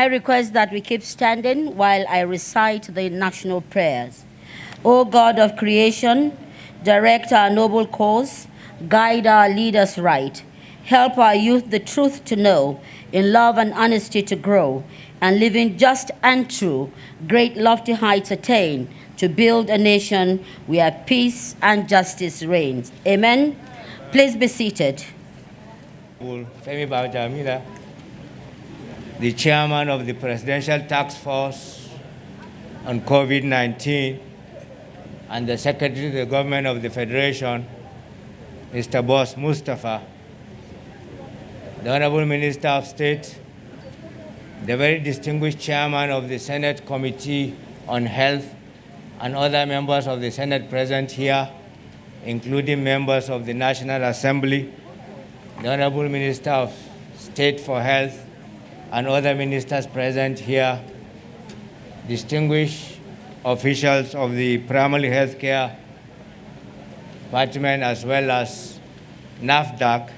request that we keep standing while I recite the national prayers. O God of creation, direct our noble course, guide our leaders right, help our youth the truth to know, in love and honesty to grow, and living just and true, great lofty heights attain, to build a nation where peace and justice reigns. Amen. Please be seated. Femi Bajamila, the chairman of the Presidential Task Force on COVID-19 and the Secretary to the Government of the Federation, Mr. Boss Mustafa, the Honorable Minister of State, the very distinguished chairman of the Senate Committee on Health, and other members of the Senate present here, including members of the National Assembly, the Honorable Minister of State for Health, and other ministers present here, distinguished officials of the primary health care department as well as NAFDAC,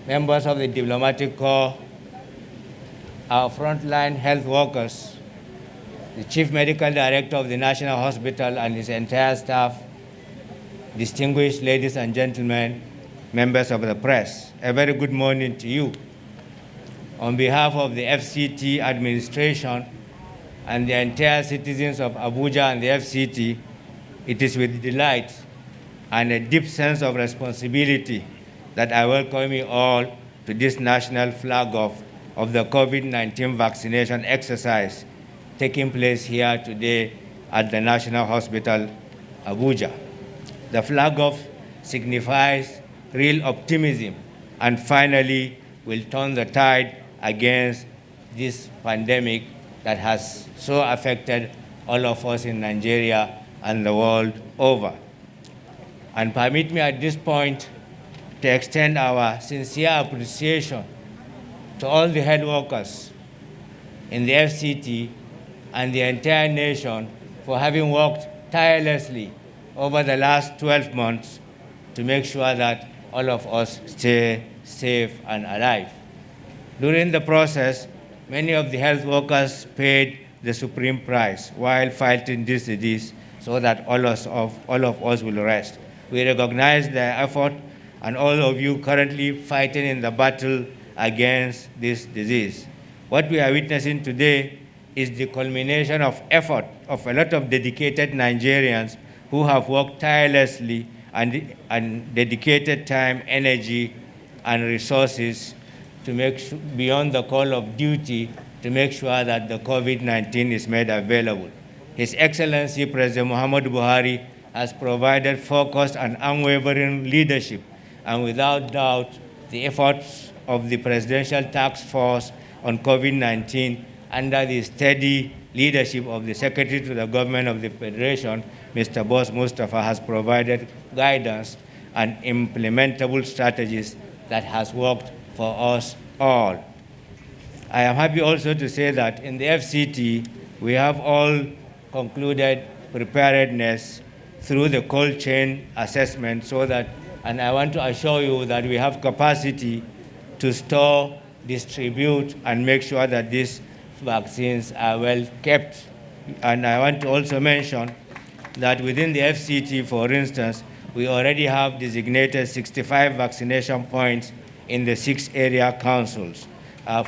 members of the diplomatic corps, our frontline health workers, the Chief Medical Director of the National Hospital and his entire staff, distinguished ladies and gentlemen, members of the press, a very good morning to you. On behalf of the FCT administration and the entire citizens of Abuja and the FCT, it is with delight and a deep sense of responsibility that I welcome you all to this national flag off of the COVID-19 vaccination exercise taking place here today at the National Hospital, Abuja. The flag off signifies real optimism and finally will turn the tide against this pandemic that has so affected all of us in Nigeria and the world over. And permit me at this point to extend our sincere appreciation to all the health workers in the FCT and the entire nation for having worked tirelessly over the last 12 months to make sure that all of us stay safe and alive. During the process, many of the health workers paid the supreme price while fighting this disease so that all of us will rest. We recognize their effort and all of you currently fighting in the battle against this disease. What we are witnessing today is the culmination of effort of a lot of dedicated Nigerians who have worked tirelessly and dedicated time, energy, and resources to make beyond the call of duty to make sure that the COVID-19 is made available. His Excellency President Muhammadu Buhari has provided focused and unwavering leadership, and without doubt, the efforts of the Presidential Task Force on COVID-19 under the steady leadership of the Secretary to the Government of the Federation, Mr. Boss Mustafa, has provided guidance and implementable strategies that has worked for us all. I am happy also to say that in the FCT, we have all concluded preparedness through the cold chain assessment so that, and I want to assure you that we have capacity to store, distribute, and make sure that these vaccines are well kept. And I want to also mention that within the FCT, for instance, we already have designated 65 vaccination points in the 6 area councils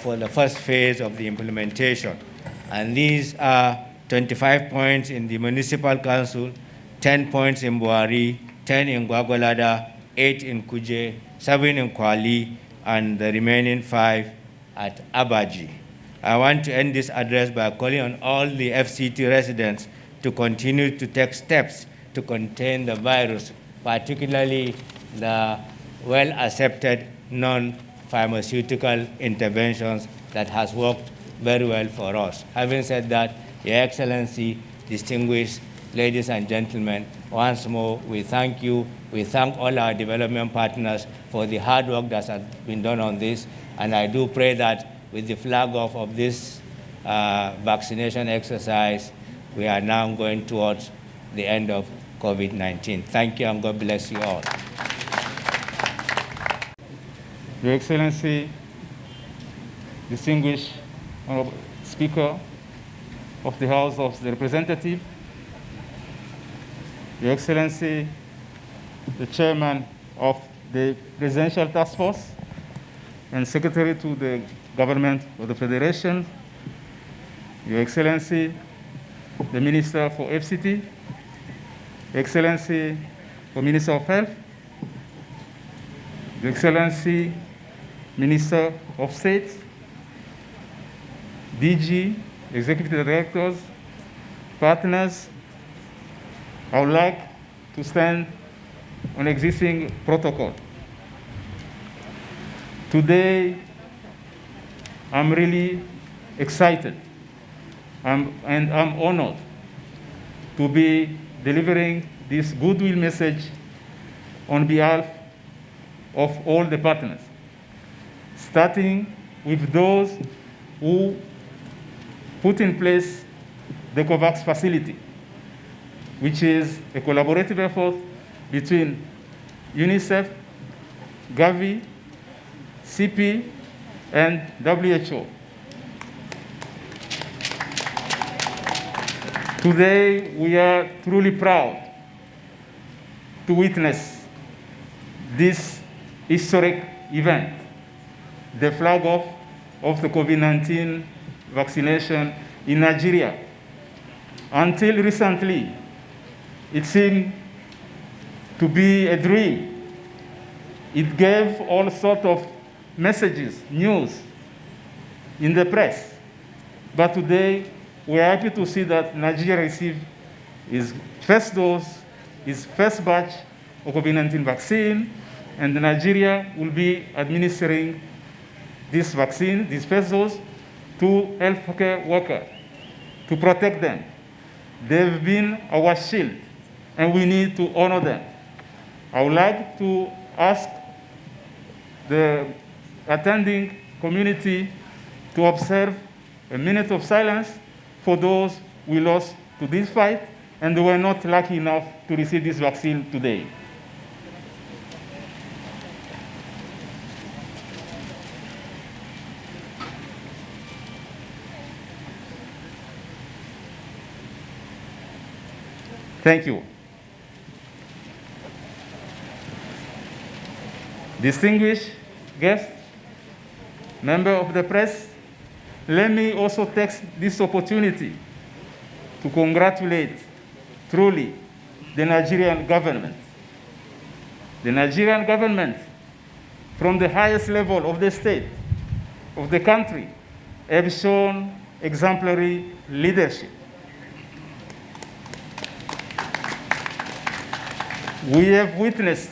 for the first phase of the implementation. And these are 25 points in the municipal council, 10 points in Buhari, 10 in Gwagwalada, 8 in Kuje, 7 in Kwali, and the remaining 5 at Abaji. I want to end this address by calling on all the FCT residents to continue to take steps to contain the virus, particularly the well-accepted non-pharmaceutical interventions that has worked very well for us. Having said that, Your Excellency, distinguished ladies and gentlemen, once more, we thank you. We thank all our development partners for the hard work that has been done on this. And I do pray that with the flag off of this vaccination exercise, we are now going towards the end of COVID-19. Thank you, and God bless you all. Your Excellency, distinguished Speaker of the House of Representatives, Your Excellency, the Chairman of the Presidential Task Force and Secretary to the Government of the Federation, Your Excellency, the Minister for FCT, Your Excellency, the Minister of Health, Your Excellency, Minister of State, DG, Executive Directors, partners, I would like to stand on existing protocol. Today, I'm really excited and I'm honored to be delivering this goodwill message on behalf of all the partners, starting with those who put in place the COVAX facility, which is a collaborative effort between UNICEF, Gavi, CP, and WHO. Today, we are truly proud to witness this historic event, the flag off of the COVID-19 vaccination in Nigeria. Until recently, it seemed to be a dream. It gave all sorts of messages, news in the press. But today, we are happy to see that Nigeria received its first dose, its first batch of COVID-19 vaccine, and Nigeria will be administering this vaccine, this first dose, to healthcare workers to protect them. They've been our shield, and we need to honor them. I would like to ask the attending community to observe a minute of silence for those we lost to this fight and who were not lucky enough to receive this vaccine today. Thank you. Distinguished guests, members of the press, let me also take this opportunity to congratulate truly the Nigerian government. The Nigerian government, from the highest level of the state, of the country, have shown exemplary leadership. We have witnessed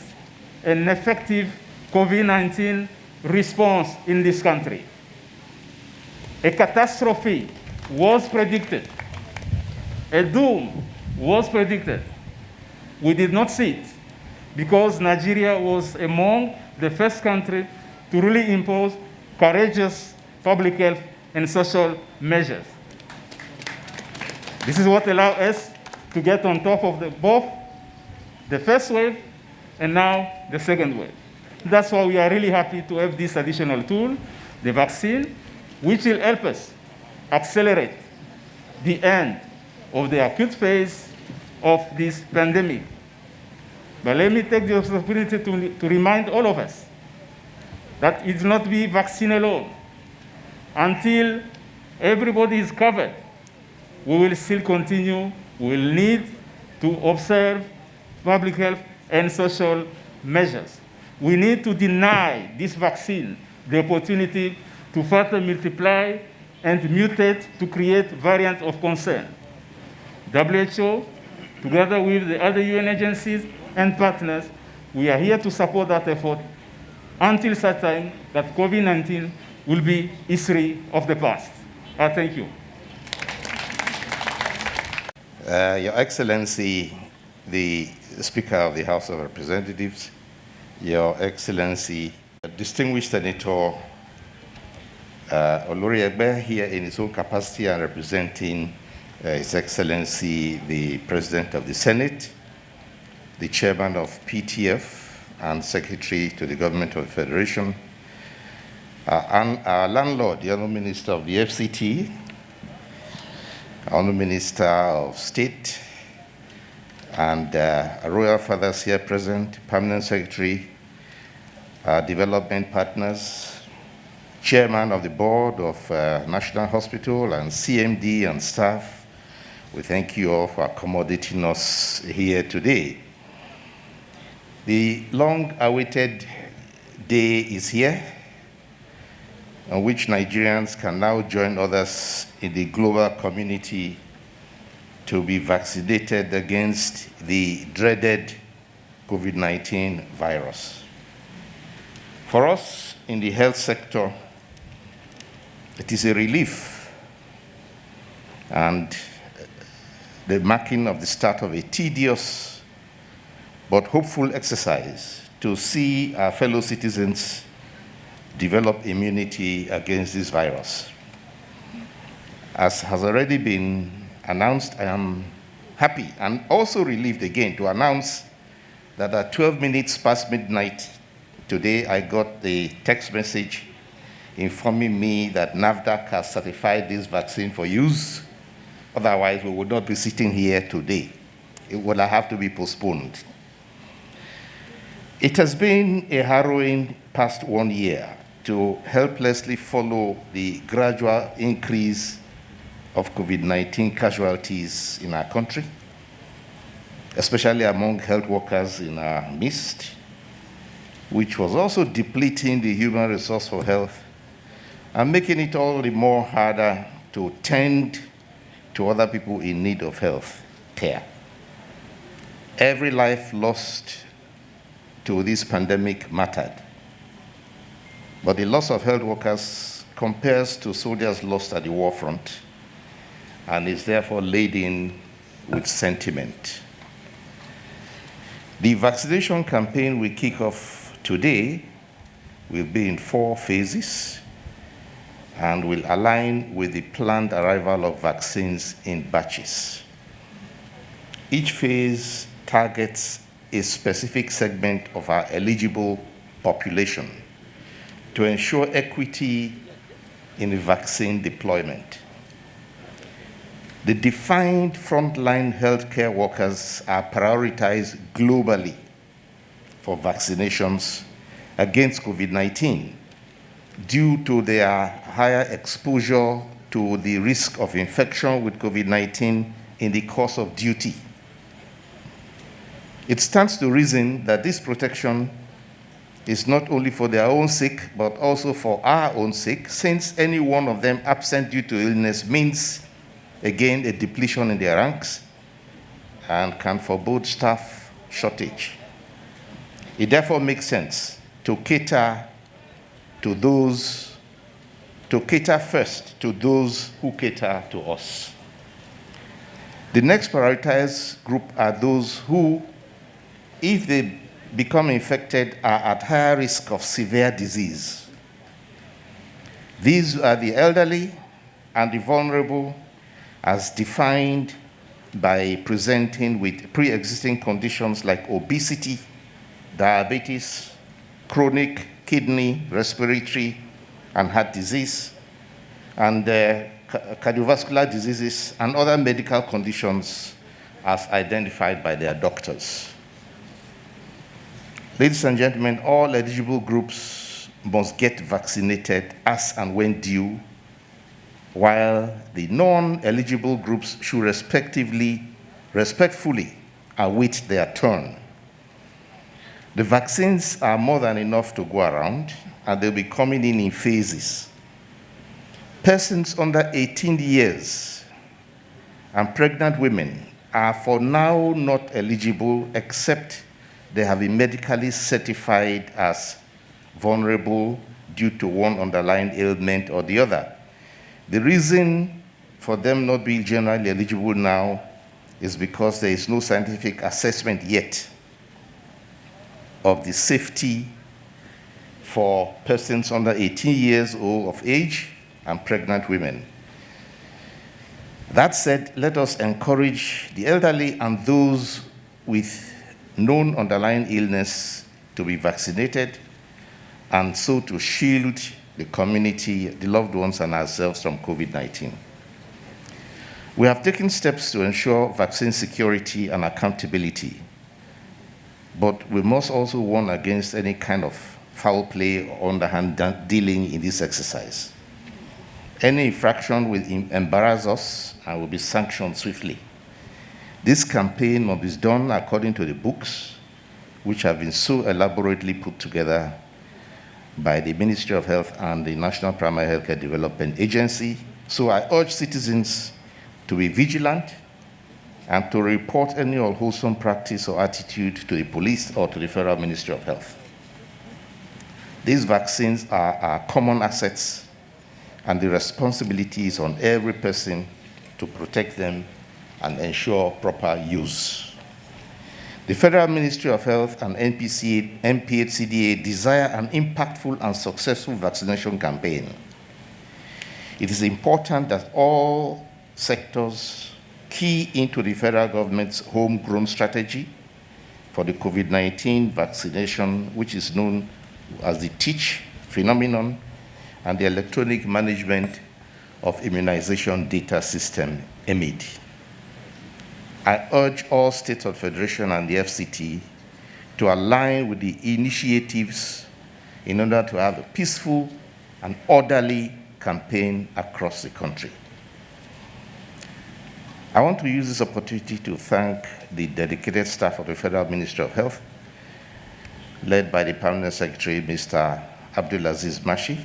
an effective COVID-19 response in this country. A catastrophe was predicted. A doom was predicted. We did not see it because Nigeria was among the first countries to really impose courageous public health and social measures. This is what allowed us to get on top of both the first wave and now the second wave. That's why we are really happy to have this additional tool, the vaccine, which will help us accelerate the end of the acute phase of this pandemic. But let me take the opportunity to remind all of us that it will not be vaccine alone. Until everybody is covered, we will still continue, we will need to observe public health and social measures. We need to deny this vaccine the opportunity to further multiply and mutate to create variants of concern. WHO, together with the other UN agencies and partners, we are here to support that effort until such time that COVID-19 will be history of the past. Thank you. Your Excellency, the Speaker of the House of Representatives, Your Excellency, distinguished Senator Olori Egbe, here in his own capacity and representing His Excellency, the President of the Senate, the Chairman of PTF and Secretary to the Government of the Federation, and our landlord, the Honourable Minister of the FCT, Honourable Minister of State, and Royal Fathers here present, Permanent Secretary, development partners, Chairman of the Board of National Hospital, and CMD and staff. We thank you all for accommodating us here today. The long-awaited day is here, on which Nigerians can now join others in the global community to be vaccinated against the dreaded COVID-19 virus. For us in the health sector, it is a relief and the marking of the start of a tedious but hopeful exercise to see our fellow citizens develop immunity against this virus. As has already been announced, I am happy and also relieved again to announce that at 12 minutes past midnight today, I got the text message informing me that NAFDAC has certified this vaccine for use. Otherwise, we would not be sitting here today. It would have to be postponed. It has been a harrowing past 1 year to helplessly follow the gradual increase of COVID-19 casualties in our country, especially among health workers in our midst, which was also depleting the human resource for health and making it all the more harder to tend to other people in need of health care. Every life lost to this pandemic mattered, but the loss of health workers compares to soldiers lost at the war front and is therefore laden with sentiment. The vaccination campaign we kick off today will be in 4 phases and will align with the planned arrival of vaccines in batches. Each phase targets a specific segment of our eligible population to ensure equity in the vaccine deployment. The defined frontline healthcare workers are prioritized globally for vaccinations against COVID-19 due to their higher exposure to the risk of infection with COVID-19 in the course of duty. It stands to reason that this protection is not only for their own sake, but also for our own sake, since any one of them absent due to illness means, again, a depletion in their ranks and can forebode staff shortage. It therefore makes sense to cater first to those who cater to us. The next prioritized group are those who, if they become infected, are at higher risk of severe disease. These are the elderly and the vulnerable, as defined by presenting with pre-existing conditions like obesity, diabetes, chronic kidney, respiratory, and heart disease, and cardiovascular diseases and other medical conditions as identified by their doctors. Ladies and gentlemen, all eligible groups must get vaccinated as and when due, while the non-eligible groups should respectfully await their turn. The vaccines are more than enough to go around, and they'll be coming in phases. Persons under 18 years and pregnant women are for now not eligible except they have been medically certified as vulnerable due to one underlying ailment or the other. The reason for them not being generally eligible now is because there is no scientific assessment yet of the safety for persons under 18 years old of age and pregnant women. That said, let us encourage the elderly and those with known underlying illness to be vaccinated, and so to shield the community, the loved ones, and ourselves from COVID-19. We have taken steps to ensure vaccine security and accountability, but we must also warn against any kind of foul play or underhand dealing in this exercise. Any infraction will embarrass us and will be sanctioned swiftly. This campaign must be done according to the books, which have been so elaborately put together by the Ministry of Health and the National Primary Healthcare Development Agency. So I urge citizens to be vigilant and to report any unwholesome practice or attitude to the police or to the Federal Ministry of Health. These vaccines are our common assets, and the responsibility is on every person to protect them and ensure proper use. The Federal Ministry of Health and NPHCDA desire an impactful and successful vaccination campaign. It is important that all sectors key into the federal government's homegrown strategy for the COVID-19 vaccination, which is known as the TEACH phenomenon, and the Electronic Management of Immunization Data System, EMID. I urge all states of federation and the FCT to align with the initiatives in order to have a peaceful and orderly campaign across the country. I want to use this opportunity to thank the dedicated staff of the Federal Ministry of Health, led by the Permanent Secretary, Mr. Abdulaziz Mashi,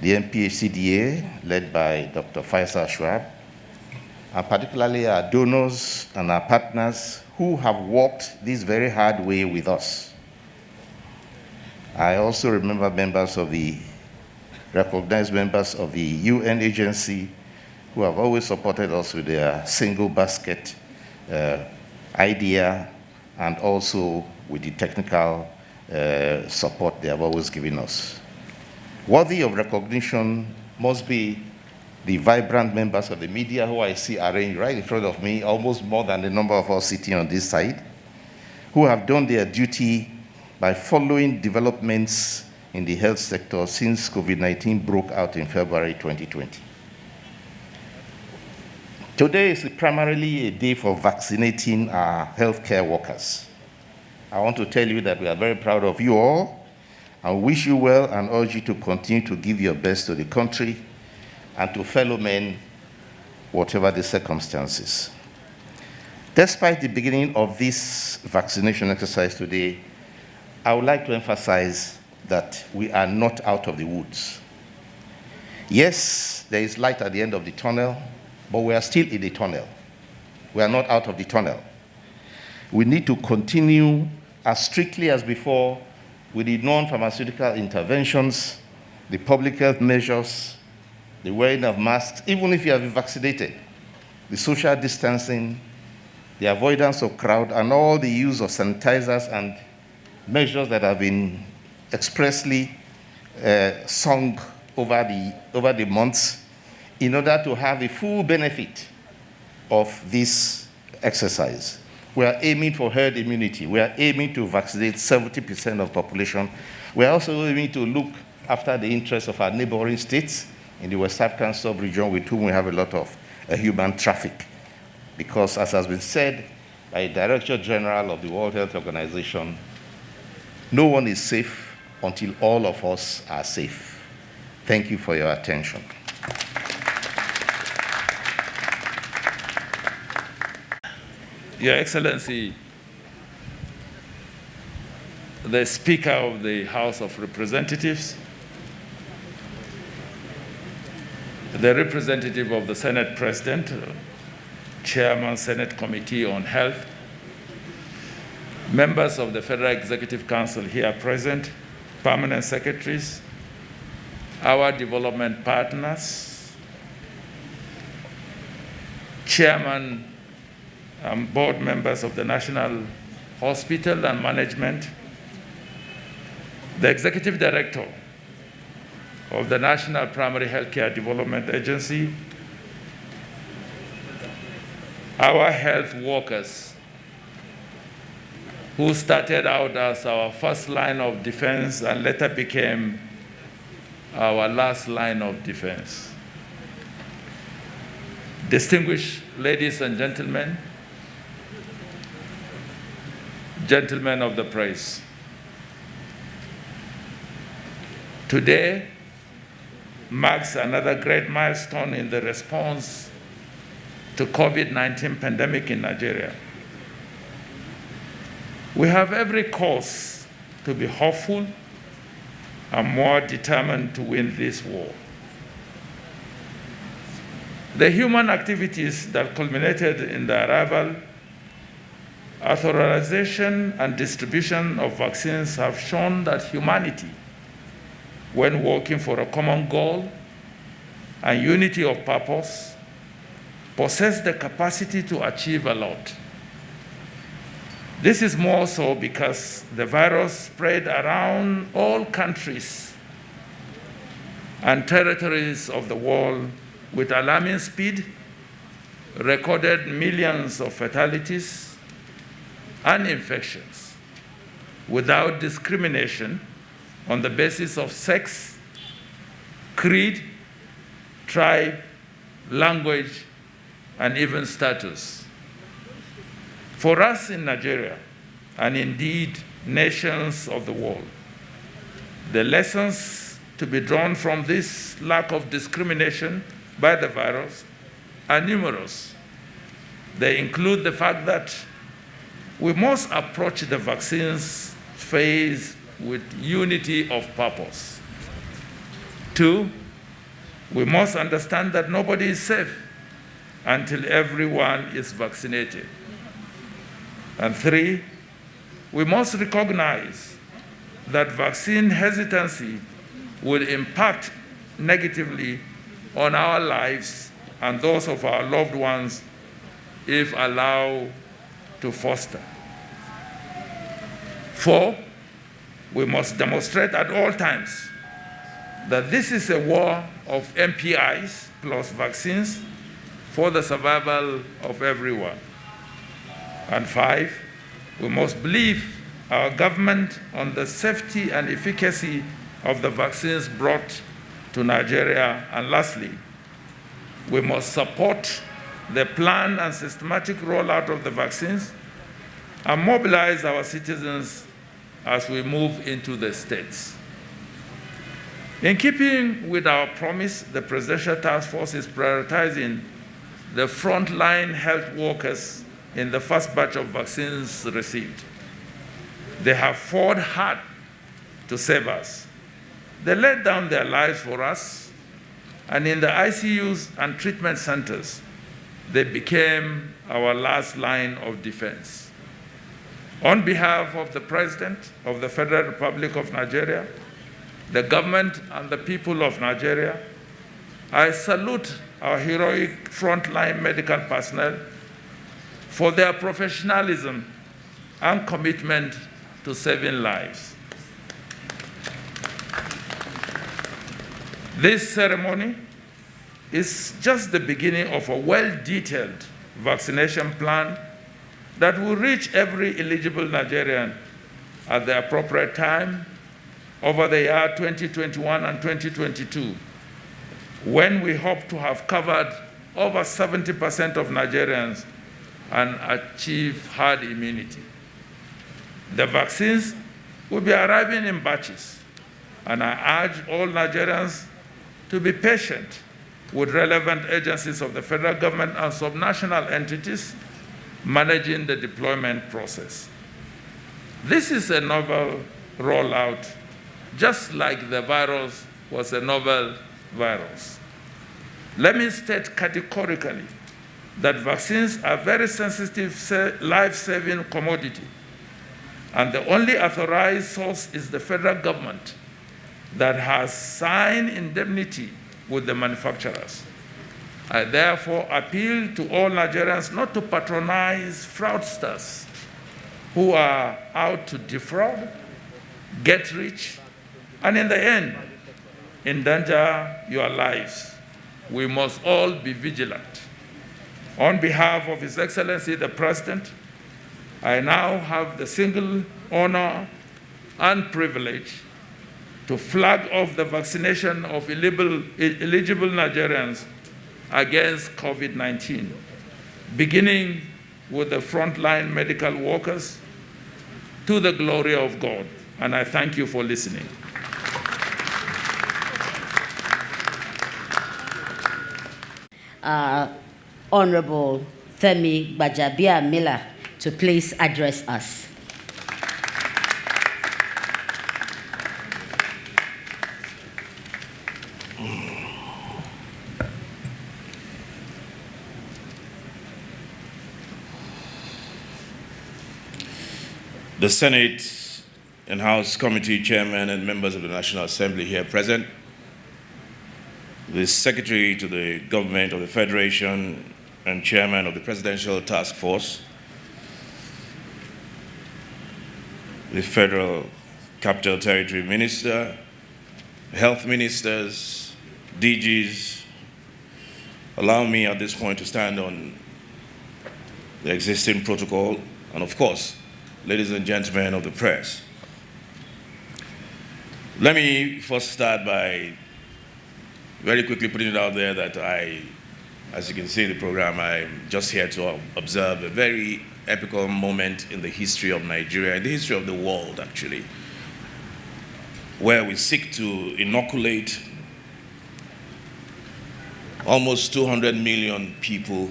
the NPHCDA, led by Dr. Faisal Schwab, and particularly our donors and our partners who have walked this very hard way with us. I also remember recognized members of the UN agency who have always supported us with their single basket idea, and also with the technical support they have always given us. Worthy of recognition must be the vibrant members of the media who I see arranged right in front of me, almost more than the number of us sitting on this side, who have done their duty by following developments in the health sector since COVID-19 broke out in February 2020. Today is primarily a day for vaccinating our healthcare workers. I want to tell you that we are very proud of you all and wish you well and urge you to continue to give your best to the country and to fellow men, whatever the circumstances. Despite the beginning of this vaccination exercise today, I would like to emphasize that we are not out of the woods. Yes, there is light at the end of the tunnel, but we are still in the tunnel. We are not out of the tunnel. We need to continue as strictly as before with the non-pharmaceutical interventions, the public health measures, the wearing of masks, even if you have been vaccinated, the social distancing, the avoidance of crowd, and all the use of sanitizers and measures that have been expressly sung over the months in order to have the full benefit of this exercise. We are aiming for herd immunity. We are aiming to vaccinate 70% of the population. We are also aiming to look after the interests of our neighboring states in the West African sub-region with whom we have a lot of human traffic. Because as has been said by the Director General of the World Health Organization, no one is safe until all of us are safe. Thank you for your attention. Your Excellency, the Speaker of the House of Representatives, the representative of the Senate President, Chairman, Senate Committee on Health, members of the Federal Executive Council here present, permanent secretaries, our development partners, chairman and board members of the National Hospital and Management, the executive director of the National Primary Healthcare Development Agency, our health workers who started out as our first line of defense and later became our last line of defense. distinguished ladies and gentlemen, gentlemen of the press, today marks another great milestone in the response to COVID-19 pandemic in Nigeria. We have every cause to be hopeful and more determined to win this war. The human activities that culminated in the arrival, authorization, and distribution of vaccines have shown that humanity, when working for a common goal and unity of purpose, possess the capacity to achieve a lot. This is more so because the virus spread around all countries and territories of the world with alarming speed, recorded millions of fatalities and infections without discrimination on the basis of sex, creed, tribe, language, and even status. For us in Nigeria, and indeed nations of the world, the lessons to be drawn from this lack of discrimination by the virus are numerous. They include the fact that we must approach the vaccines phase with unity of purpose. 2, we must understand that nobody is safe until everyone is vaccinated. And 3, we must recognize that vaccine hesitancy will impact negatively on our lives and those of our loved ones if allowed to foster. 4, we must demonstrate at all times that this is a war of MPIs plus vaccines for the survival of everyone. And 5, we must believe our government on the safety and efficacy of the vaccines brought to Nigeria. And lastly, we must support the planned and systematic rollout of the vaccines and mobilize our citizens as we move into the states. In keeping with our promise, the Presidential Task Force is prioritizing the frontline health workers in the first batch of vaccines received. They have fought hard to save us. They laid down their lives for us, and in the ICUs and treatment centers, they became our last line of defense. On behalf of the President of the Federal Republic of Nigeria, the government and the people of Nigeria, I salute our heroic frontline medical personnel for their professionalism and commitment to saving lives. This ceremony is just the beginning of a well-detailed vaccination plan that will reach every eligible Nigerian at the appropriate time over the year 2021 and 2022, when we hope to have covered over 70% of Nigerians and achieve herd immunity. The vaccines will be arriving in batches, and I urge all Nigerians to be patient with relevant agencies of the federal government and subnational entities managing the deployment process. This is a novel rollout, just like the virus was a novel virus. Let me state categorically that vaccines are very sensitive, life-saving commodity, and the only authorized source is the federal government that has signed indemnity with the manufacturers. I therefore appeal to all Nigerians not to patronize fraudsters who are out to defraud, get rich, and in the end, endanger your lives. We must all be vigilant. On behalf of His Excellency the President, I now have the single honor and privilege to flag off the vaccination of eligible Nigerians against COVID-19, beginning with the frontline medical workers to the glory of God. And I thank you for listening. Honorable Femi Bajabia Miller to please address us. The Senate and House Committee Chairman and members of the National Assembly here present, the Secretary to the Government of the Federation and Chairman of the Presidential Task Force, the Federal Capital Territory Minister, Health Ministers, DGs. Allow me at this point to stand on the existing protocol, and of course, ladies and gentlemen of the press. Let me first start by very quickly putting it out there that as you can see in the program, I'm just here to observe a very epical moment in the history of Nigeria, in the history of the world actually, where we seek to inoculate almost 200 million people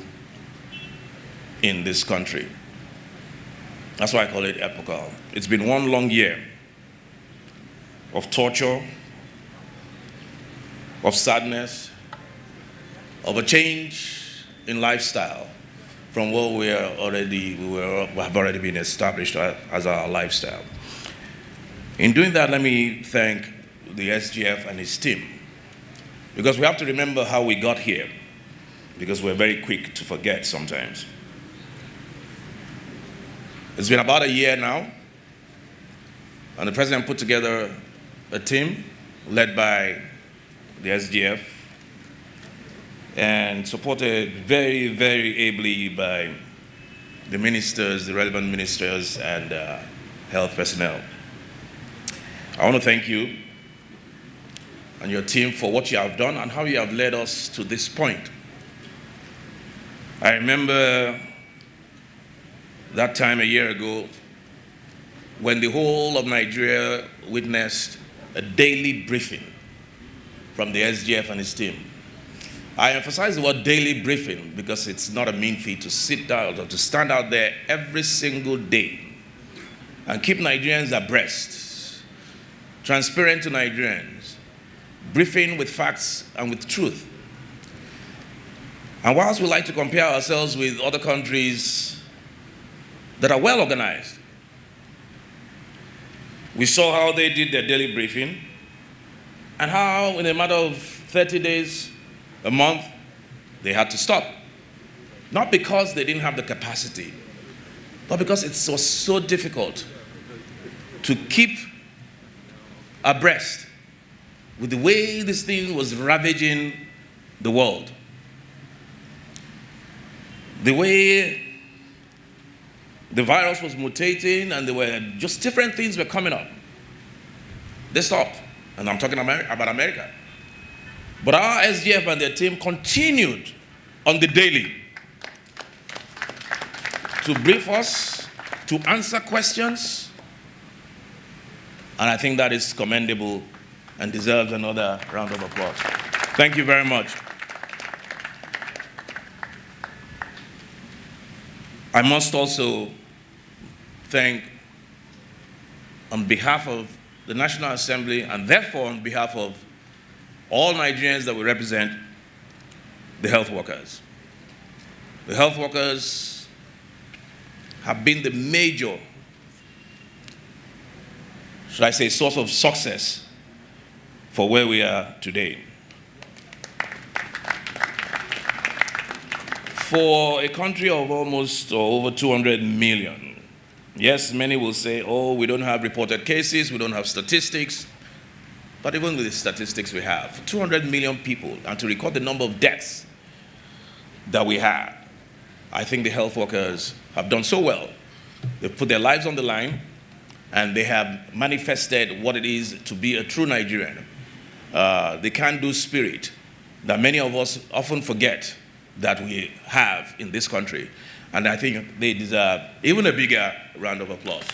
in this country. That's why I call it epical. It's been one long year of torture, of sadness, of a change in lifestyle from what have already been established as our lifestyle. In doing that, let me thank the SGF and his team, because we have to remember how we got here, because we're very quick to forget sometimes. It's been about a year now, and the president put together a team led by the SDF and supported very, very ably by the ministers, the relevant ministers, and health personnel. I want to thank you and your team for what you have done and how you have led us to this point. I remember that time a year ago when the whole of Nigeria witnessed a daily briefing from the SGF and his team. I emphasize the word daily briefing because it's not a mean feat to sit down or to stand out there every single day and keep Nigerians abreast, transparent to Nigerians, briefing with facts and with truth. And whilst we like to compare ourselves with other countries that are well organized, we saw how they did their daily briefing and how in a matter of 30 days, a month, they had to stop. Not because they didn't have the capacity, but because it was so difficult to keep abreast with the way this thing was ravaging the world. The way the virus was mutating and there were just different things were coming up. They stopped, and I'm talking about America. But our SGF and their team continued on the daily to brief us, to answer questions, and I think that is commendable and deserves another round of applause. Thank you very much. I must also thank, on behalf of the National Assembly and therefore on behalf of all Nigerians that we represent, the health workers. The health workers have been the major, should I say, source of success for where we are today. For a country of almost or over 200 million, yes, many will say, oh, we don't have reported cases, we don't have statistics. But even with the statistics we have, 200 million people, and to record the number of deaths that we have, I think the health workers have done so well. They've put their lives on the line, and they have manifested what it is to be a true Nigerian. The can-do spirit that many of us often forget that we have in this country. And I think they deserve even a bigger round of applause.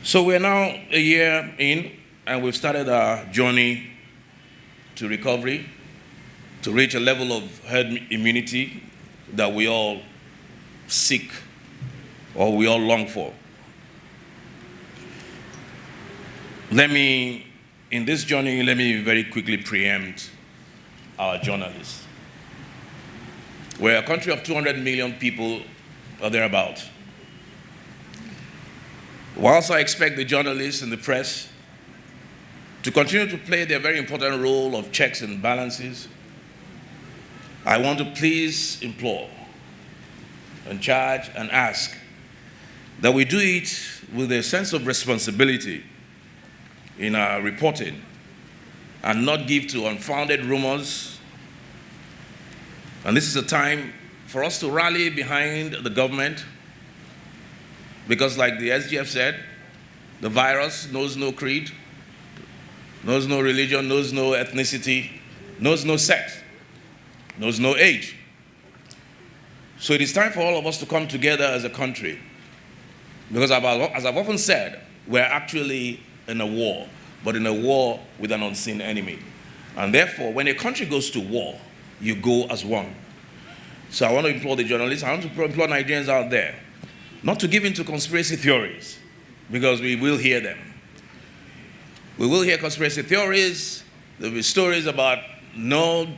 So we're now a year in, and we've started our journey to recovery, to reach a level of herd immunity that we all seek or we all long for. In this journey, let me very quickly preempt our journalists. We're a country of 200 million people or thereabouts. Whilst I expect the journalists and the press to continue to play their very important role of checks and balances, I want to please implore and charge and ask that we do it with a sense of responsibility in our reporting and not give to unfounded rumors. And this is a time for us to rally behind the government, because like the SGF said, the virus knows no creed, knows no religion, knows no ethnicity, knows no sex, knows no age. So it is time for all of us to come together as a country, because as I've often said, we're actually in a war, but in a war with an unseen enemy. And therefore, when a country goes to war, you go as one. So I want to implore the journalists, I want to implore Nigerians out there, not to give in to conspiracy theories, because we will hear them. We will hear conspiracy theories. There will be stories about, no,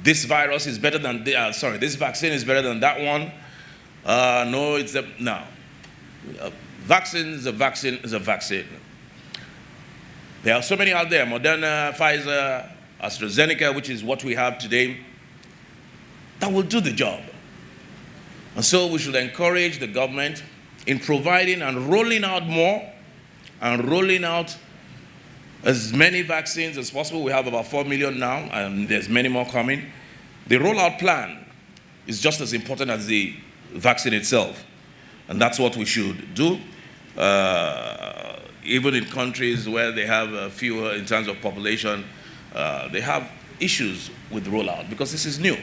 this virus is better than, this vaccine is better than that one. No. Vaccine is a vaccine is a vaccine. There are so many out there, Moderna, Pfizer, AstraZeneca, which is what we have today, that will do the job. And so we should encourage the government in providing and rolling out more and rolling out as many vaccines as possible. We have about 4 million now, and there's many more coming. The rollout plan is just as important as the vaccine itself, and that's what we should do. Even in countries where they have fewer in terms of population, they have issues with rollout because this is new.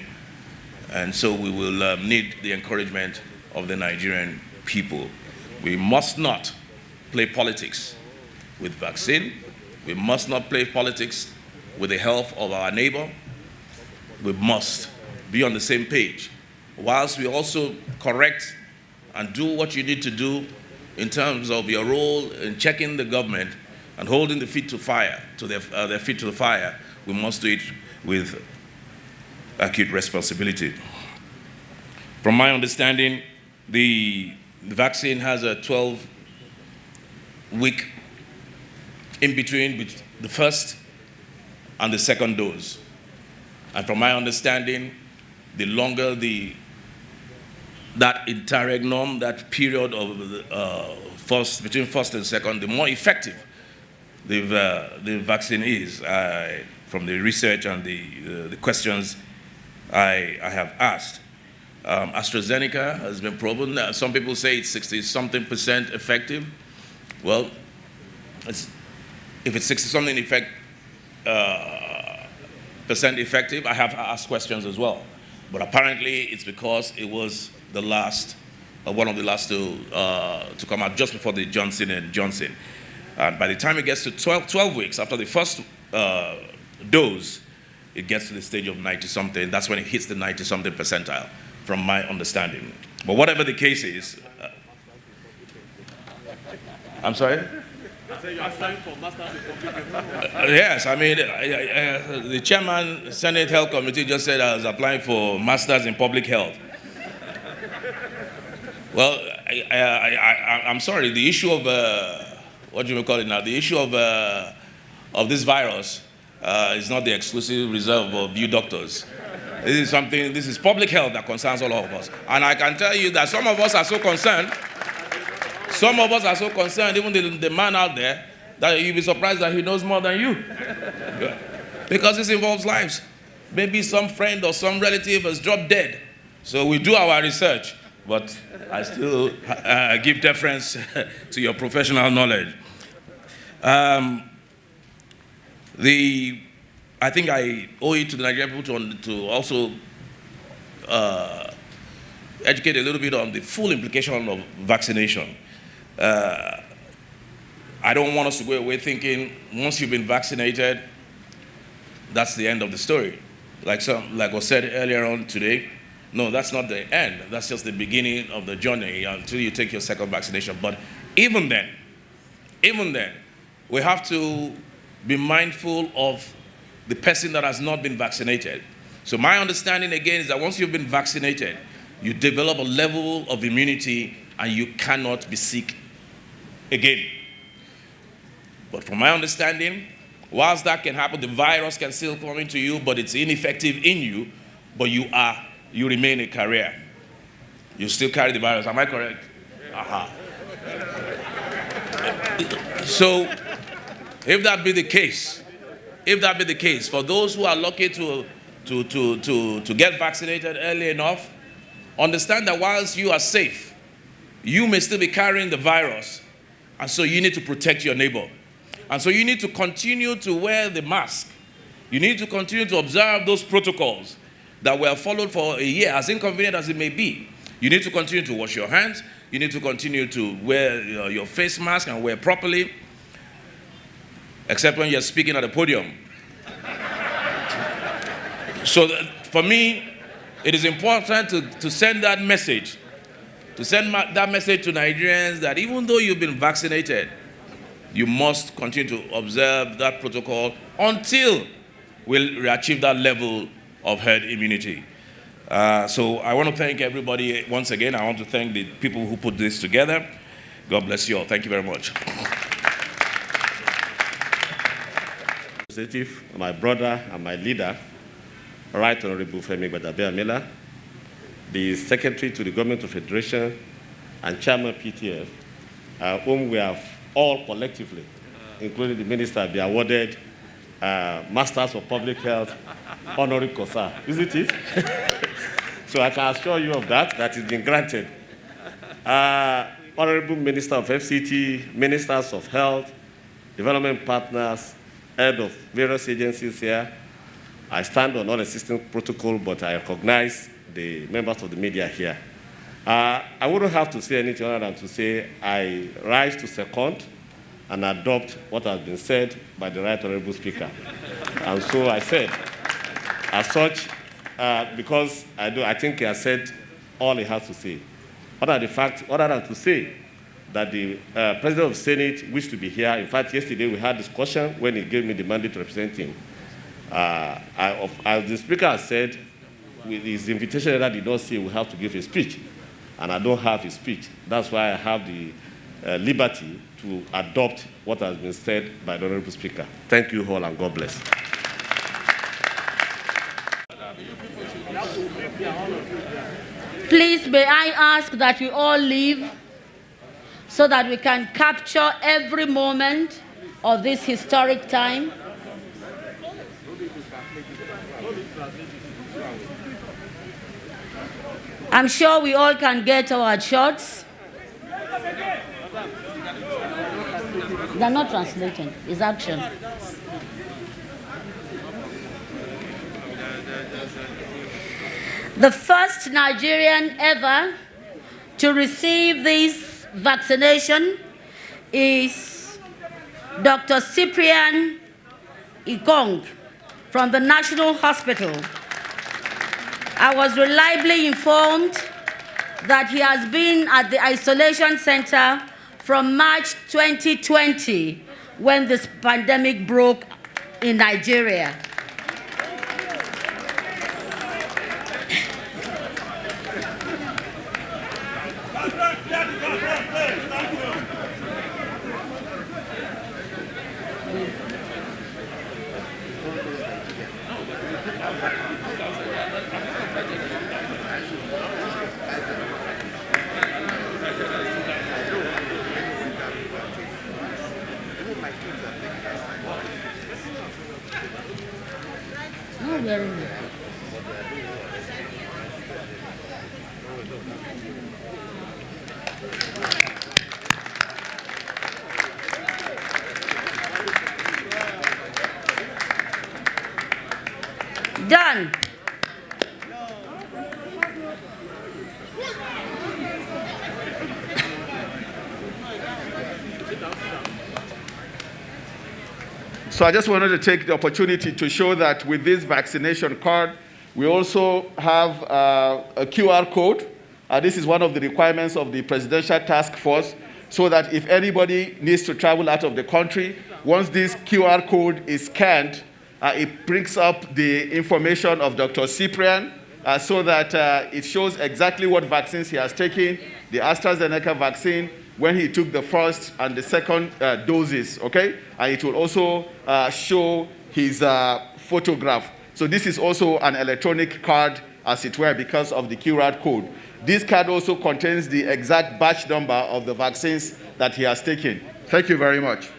And so we will need the encouragement of the Nigerian people. We must not play politics with vaccine. We must not play politics with the health of our neighbor. We must be on the same page, whilst we also correct and do what you need to do in terms of your role in checking the government and holding the feet to fire, to their feet to the fire. We must do it with acute responsibility. From my understanding, the vaccine has a 12-week in between the first and the second dose. And from my understanding, the longer that interregnum, that period of between first and second, the more effective the vaccine is. From the research and the questions I have asked. AstraZeneca has been proven. Some people say it's 60-something% effective. Well, if it's 60-something percent effective, I have asked questions as well. But apparently, it's because it was the last, one of the last to come out just before the Johnson & Johnson. And by the time it gets to 12 weeks after the first dose, it gets to the stage of 90-something. That's when it hits the 90-something percentile, from my understanding. But whatever the case is, I'm sorry? Yes, I mean, the chairman, Senate Health Committee just said I was applying for Masters in Public Health. Well, I'm sorry, the issue of, what do you call it now? The issue of this virus is not the exclusive reserve of you doctors. This is public health that concerns all of us. And I can tell you that some of us are so concerned, even the man out there, that you'll be surprised that he knows more than you. Because this involves lives. Maybe some friend or some relative has dropped dead. So we do our research, but I still give deference to your professional knowledge. I think I owe it to the Nigerian people to also educate a little bit on the full implication of vaccination. I don't want us to go away thinking once you've been vaccinated, that's the end of the story. Like was said earlier on today, no, that's not the end. That's just the beginning of the journey until you take your second vaccination. But even then, we have to be mindful of the person that has not been vaccinated. So my understanding again is that once you've been vaccinated, you develop a level of immunity and you cannot be sick again. But from my understanding, whilst that can happen, the virus can still come into you, but it's ineffective in you, but you remain a carrier. You still carry the virus. Am I correct? Aha. So, if that be the case, for those who are lucky to get vaccinated early enough, understand that whilst you are safe, you may still be carrying the virus, and so you need to protect your neighbor. And so you need to continue to wear the mask. You need to continue to observe those protocols that were followed for a year, as inconvenient as it may be. You need to continue to wash your hands. You need to continue to wear your face mask and wear properly, except when you're speaking at a podium. So for me, it is important to send that message, to Nigerians that even though you've been vaccinated, you must continue to observe that protocol until we'll achieve that level of herd immunity. So I want to thank everybody once again. I want to thank the people who put this together. God bless you all. Thank you very much. My brother and my leader, Right Honorable Femi Gbadabe-Amila, the Secretary to the Government of Federation and Chairman PTF, whom we have all collectively, including the Minister, be awarded Masters of Public Health honorary causa. Isn't it? So I can assure you of that has been granted. Honorable Minister of FCT, Ministers of Health, Development Partners, head of various agencies here. I stand on non-existing protocol, but I recognize the members of the media here. I wouldn't have to say anything other than to say I rise to second and adopt what has been said by the Right Honorable Speaker. And so I said, as such, because I think he has said all he has to say. Other than to say that the President of the Senate wished to be here. In fact, yesterday we had discussion when he gave me the mandate to represent him. As the Speaker has said, with his invitation that he did not say we have to give a speech. And I don't have his speech. That's why I have the liberty to adopt what has been said by the Honorable Speaker. Thank you all and God bless. Please, may I ask that we all leave so that we can capture every moment of this historic time. I'm sure we all can get our shots. They're not translating, it's action. The first Nigerian ever to receive this vaccination is Dr. Cyprian Ikong from the National Hospital. I was reliably informed that he has been at the isolation center from March 2020 when this pandemic broke in Nigeria. Done. So I just wanted to take the opportunity to show that with this vaccination card, we also have a QR code. This is one of the requirements of the Presidential Task Force, so that if anybody needs to travel out of the country, once this QR code is scanned, it brings up the information of Dr. Cyprian, so that it shows exactly what vaccines he has taken, the AstraZeneca vaccine, when he took the first and the second doses, okay? And it will also show his photograph. So this is also an electronic card, as it were, because of the QR code. This card also contains the exact batch number of the vaccines that he has taken. Thank you very much.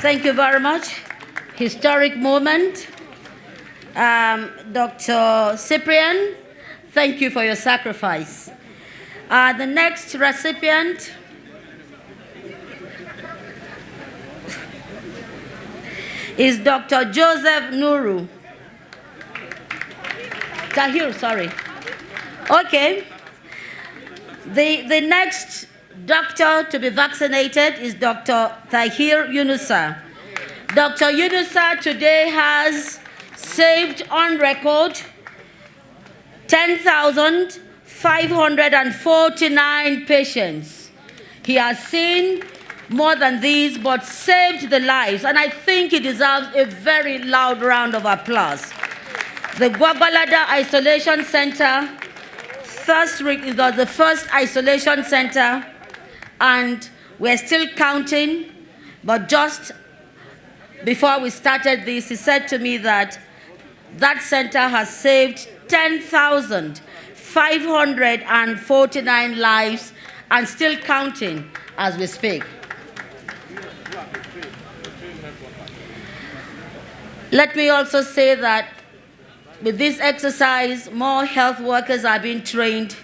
Thank you very much. Historic moment. Dr. Cyprian, thank you for your sacrifice. The next recipient is Dr. Joseph Nuru. Tahir, sorry. Okay. The next doctor to be vaccinated is Dr. Tahir Yunusa. Dr. Yunusa today has saved on record 10,549 patients. He has seen more than these, but saved the lives, and I think he deserves a very loud round of applause. The Gwagwalada Isolation Center was the first isolation center, and we're still counting, but just before we started this, he said to me that that center has saved 10,549 lives and still counting as we speak. Let me also say that with this exercise, more health workers are being trained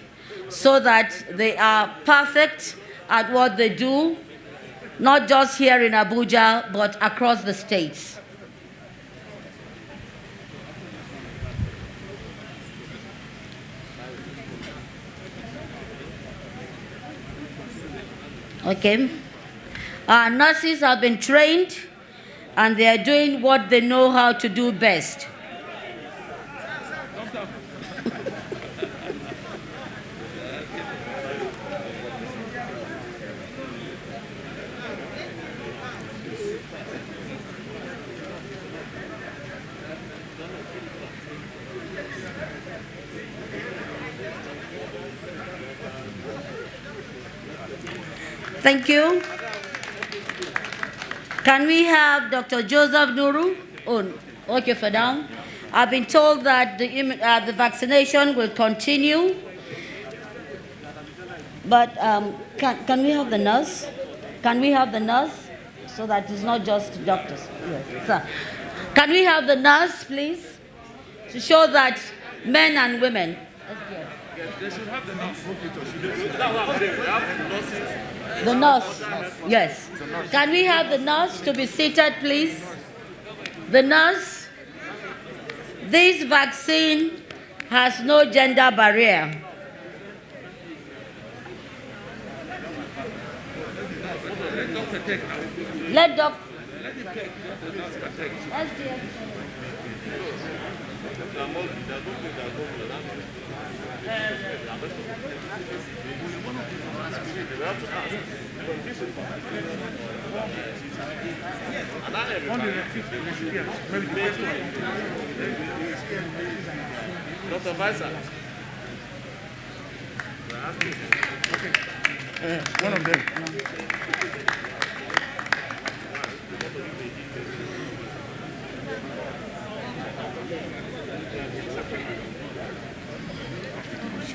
so that they are perfect at what they do, not just here in Abuja, but across the states. Okay. Our nurses have been trained, and they are doing what they know how to do best. Thank you. Can we have Dr. Joseph Nuru? Oh, okay, for now. I've been told that the vaccination will continue, but can we have the nurse? Can we have the nurse so that it's not just doctors? Yes, sir. Can we have the nurse, please, to show that men and women? They should have the nurse. The nurse, yes. Can we have the nurse to be seated, please? The nurse, this vaccine has no gender barrier. Let doctor take. Dr. Vicer. One of them.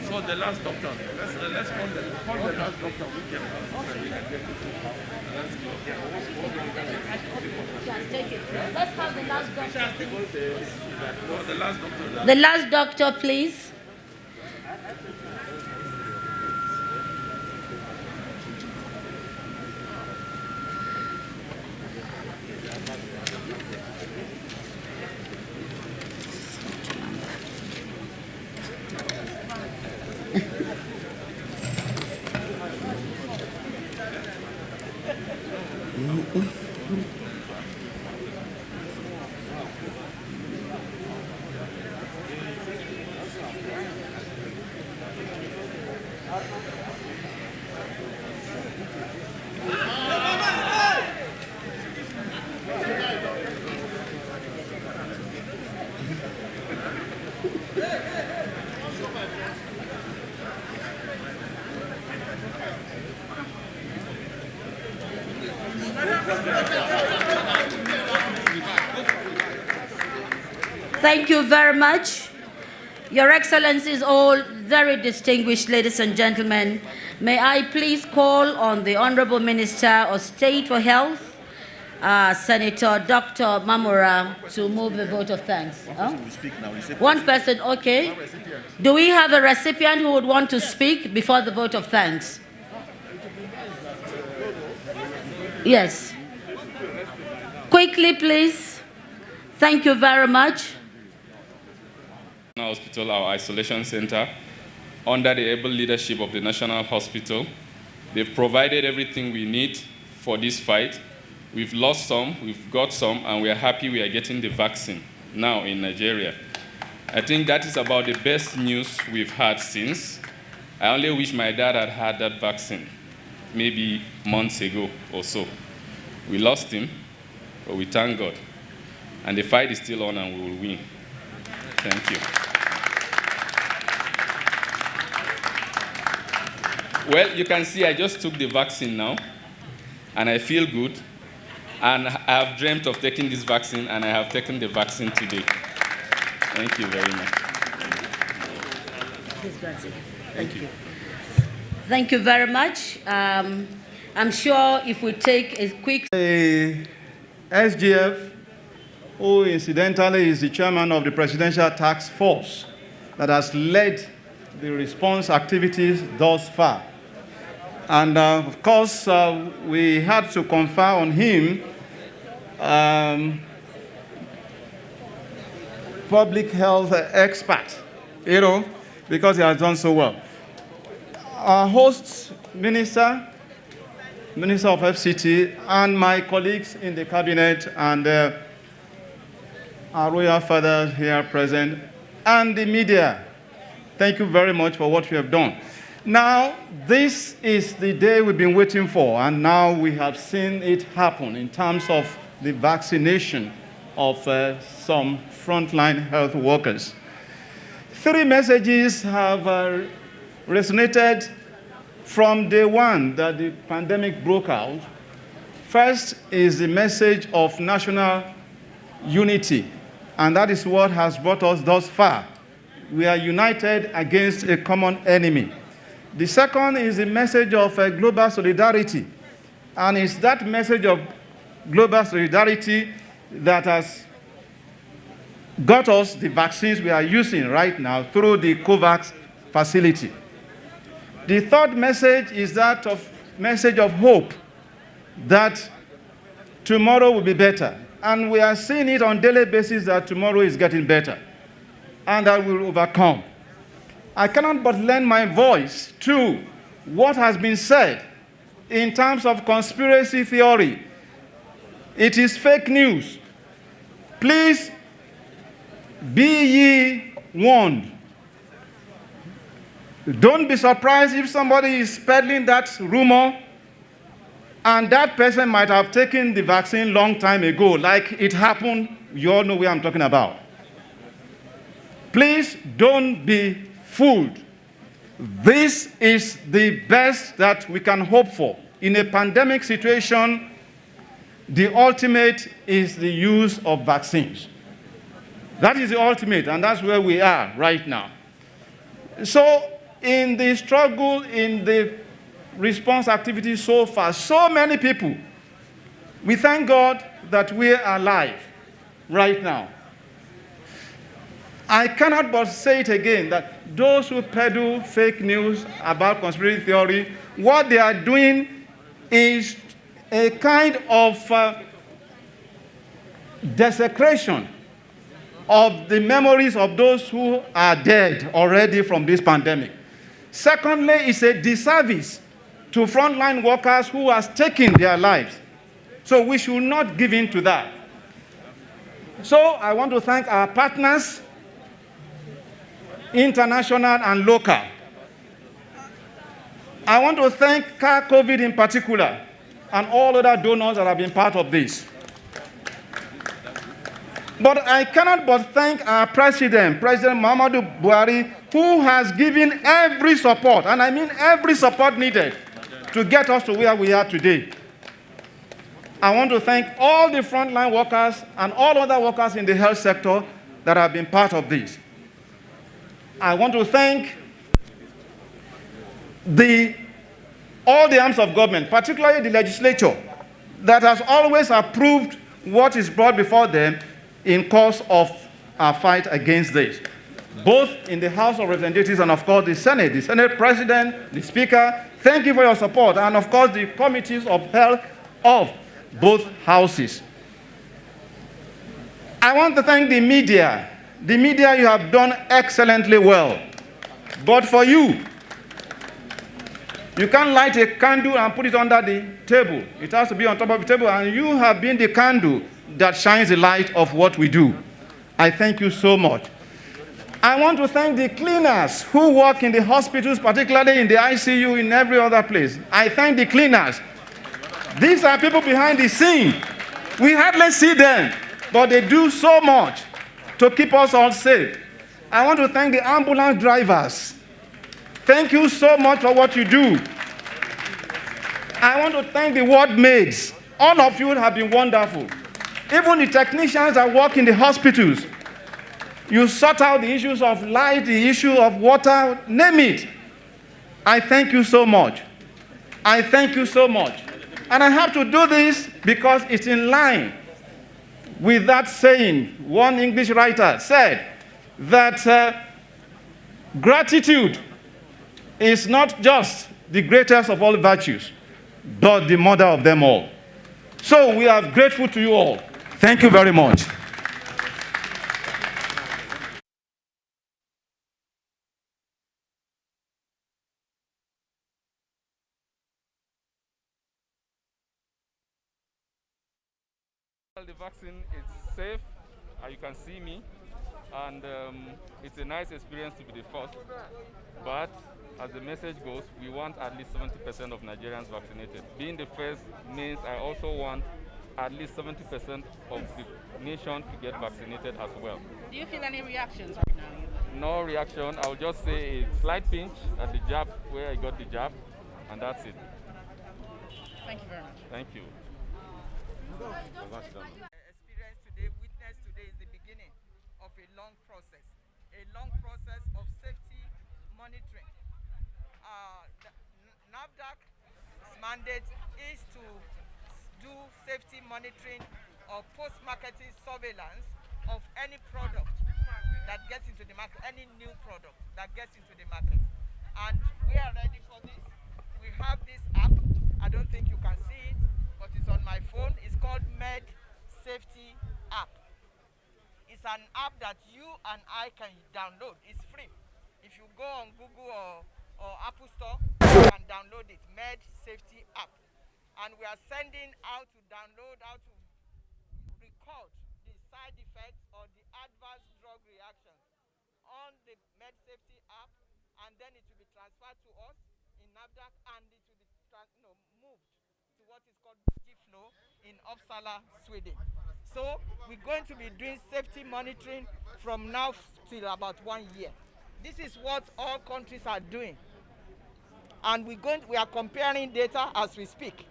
So the last doctor. Let's call the last doctor. Let's have the last doctor. The last doctor. The last doctor, please. Thank you very much. Your Excellencies, all very distinguished ladies and gentlemen, may I please call on the Honorable Minister of State for Health, Senator Dr. Mamora, to move the vote of thanks. One person, okay. Do we have a recipient who would want to speak before the vote of thanks? Yes. Quickly, please. Thank you very much. Hospital, our isolation center, under the able leadership of the National Hospital. They've provided everything we need for this fight. We've lost some, we've got some, and we are happy we are getting the vaccine now in Nigeria. I think that is about the best news we've had since. I only wish my dad had had that vaccine maybe months ago or so. We lost him, but we thank God. And the fight is still on and we will win. Thank you. Well, you can see I just took the vaccine now, and I feel good. And I have dreamt of taking this vaccine, and I have taken the vaccine today. Thank you very much. Thank you. Thank you very much. I'm sure if we take a quick... The SGF, who incidentally is the chairman of the Presidential Task Force that has led the response activities thus far. And of course, we had to confer on him public health expert, because he has done so well. Our host, Minister of FCT, and my colleagues in the cabinet, and our royal father here present, and the media, thank you very much for what you have done. Now, this is the day we've been waiting for, and now we have seen it happen in terms of the vaccination of some frontline health workers. 3 messages have resonated from day one that the pandemic broke out. First is the message of national unity, and that is what has brought us thus far. We are united against a common enemy. The second is the message of global solidarity, and it's that message of global solidarity that has got us the vaccines we are using right now through the COVAX facility. The third message is that message of hope that tomorrow will be better. And we are seeing it on a daily basis that tomorrow is getting better and that we will overcome. I cannot but lend my voice to what has been said in terms of conspiracy theory. It is fake news. Please be ye warned. Don't be surprised if somebody is peddling that rumor and that person might have taken the vaccine long time ago, like it happened. You all know where I'm talking about. Please don't be fooled. This is the best that we can hope for. In a pandemic situation, the ultimate is the use of vaccines. That is the ultimate, and that's where we are right now. So, in the struggle, in the response activities so far, so many people, we thank God that we are alive right now. I cannot but say it again, that those who peddle fake news about conspiracy theory, what they are doing is a kind of desecration of the memories of those who are dead already from this pandemic. Secondly, it's a disservice to frontline workers who are taking their lives. So we should not give in to that. So I want to thank our partners, international and local. I want to thank CAR COVID in particular, and all other donors that have been part of this. But I cannot but thank our President Muhammadu Buhari, who has given every support, and I mean every support needed to get us to where we are today. I want to thank all the frontline workers and all other workers in the health sector that have been part of this. I want to thank all the arms of government, particularly the legislature, that has always approved what is brought before them in course of our fight against this, both in the House of Representatives and, of course, the Senate President, the Speaker. Thank you for your support, and, of course, the committees of health of both houses. I want to thank the media. The media, you have done excellently well. But for you, you can't light a candle and put it under the table. It has to be on top of the table, and you have been the candle that shines the light of what we do. I thank you so much. I want to thank the cleaners who work in the hospitals, particularly in the ICU, in every other place. I thank the cleaners. These are people behind the scene. We hardly see them, but they do so much to keep us all safe. I want to thank the ambulance drivers. Thank you so much for what you do. I want to thank the ward maids. All of you have been wonderful. Even the technicians that work in the hospitals. You sort out the issues of light, the issue of water, name it. I thank you so much. I thank you so much. And I have to do this because it's in line with that saying. One English writer said that gratitude is not just the greatest of all virtues, but the mother of them all. So we are grateful to you all. Thank you very much. The vaccine is safe, you can see me, and it's a nice experience to be the first. But as the message goes, we want at least 70% of Nigerians vaccinated. Being the first means I also want at least 70% of the nation to get vaccinated as well. Do you feel any reactions right now? No reaction. I'll just say a slight pinch at the jab where I got the jab, and that's it. Thank you very much. Thank you. Experience today, witness today is the beginning of a long process of safety monitoring. The NAFDAC's mandate is to do safety monitoring or post-marketing surveillance of any product that gets into the market, any new product that gets into the market. And we are ready for this. We have this app. I don't think you can see it, but it's on my phone. It's called Med Safety App. It's an app that you and I can download. It's free. If you go on Google or Apple Store, you can download it, Med Safety App. And we are sending out to download, how to record the side effects or the adverse drug reactions on the Med Safety App, and then it will be transferred to us in NAFDAC, and it will be moved to what is called Flow in Uppsala, Sweden. So we're going to be doing safety monitoring from now till about 1 year. This is what all countries are doing, and we are comparing data as we speak.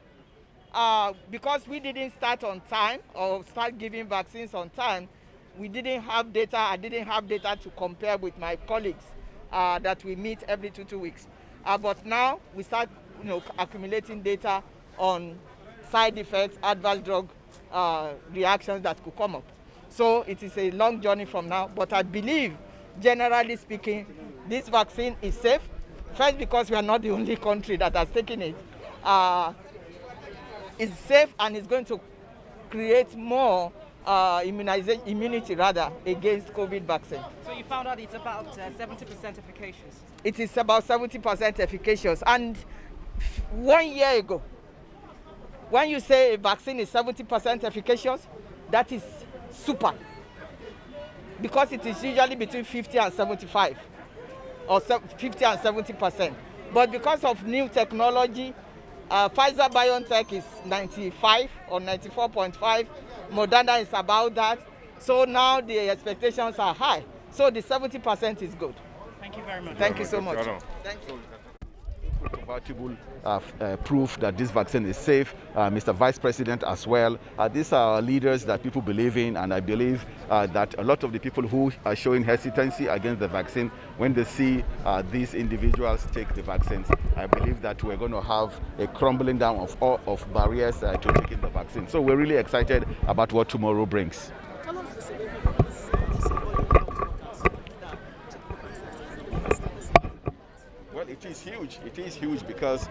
Because we didn't start on time or start giving vaccines on time, we didn't have data. I didn't have data to compare with my colleagues that we meet every 2 weeks. But now we start, accumulating data on side effects, adverse drug reactions that could come up. So it is a long journey from now, but I believe, generally speaking, this vaccine is safe. First, because we are not the only country that has taken it. It's safe, and it's going to create more immunity against COVID vaccine. So you found out it's about 70% efficacious? It is about 70% efficacious. And 1 year ago, when you say a vaccine is 70% efficacious, that is super. Because it is usually between 50 and 75, or 50 and 70%. But because of new technology, Pfizer-BioNTech is 95 or 94.5. Moderna is about that. So now the expectations are high. So the 70% is good. Thank you very much. Thank you so much. Thank you. incontrovertible proof that this vaccine is safe. Mr. Vice President as well. These are leaders that people believe in, and I believe that a lot of the people who are showing hesitancy against the vaccine, when they see these individuals take the vaccines, I believe that we're going to have a crumbling down of barriers to taking the vaccine. So we're really excited about what tomorrow brings. Well, it is huge. It is huge because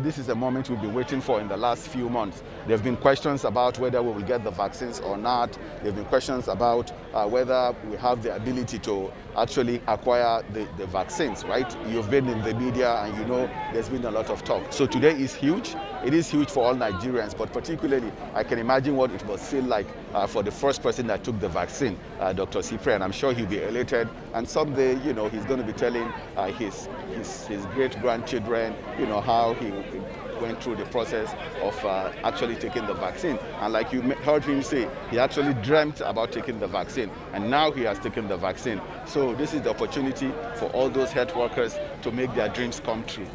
this is a moment we've been waiting for in the last few months. There have been questions about whether we will get the vaccines or not. There have been questions about whether we have the ability to actually acquire the vaccines, right? You've been in the media and you know there's been a lot of talk. So today is huge. It is huge for all Nigerians, but particularly I can imagine what it must feel like for the first person that took the vaccine, Dr. Cyprian. I'm sure he'll be elated, and someday, you know, he's going to be telling his great-grandchildren, you know, how he went through the process of actually taking the vaccine. And like you heard him say, he actually dreamt about taking the vaccine, and now he has taken the vaccine. So this is the opportunity for all those health workers to make their dreams come true.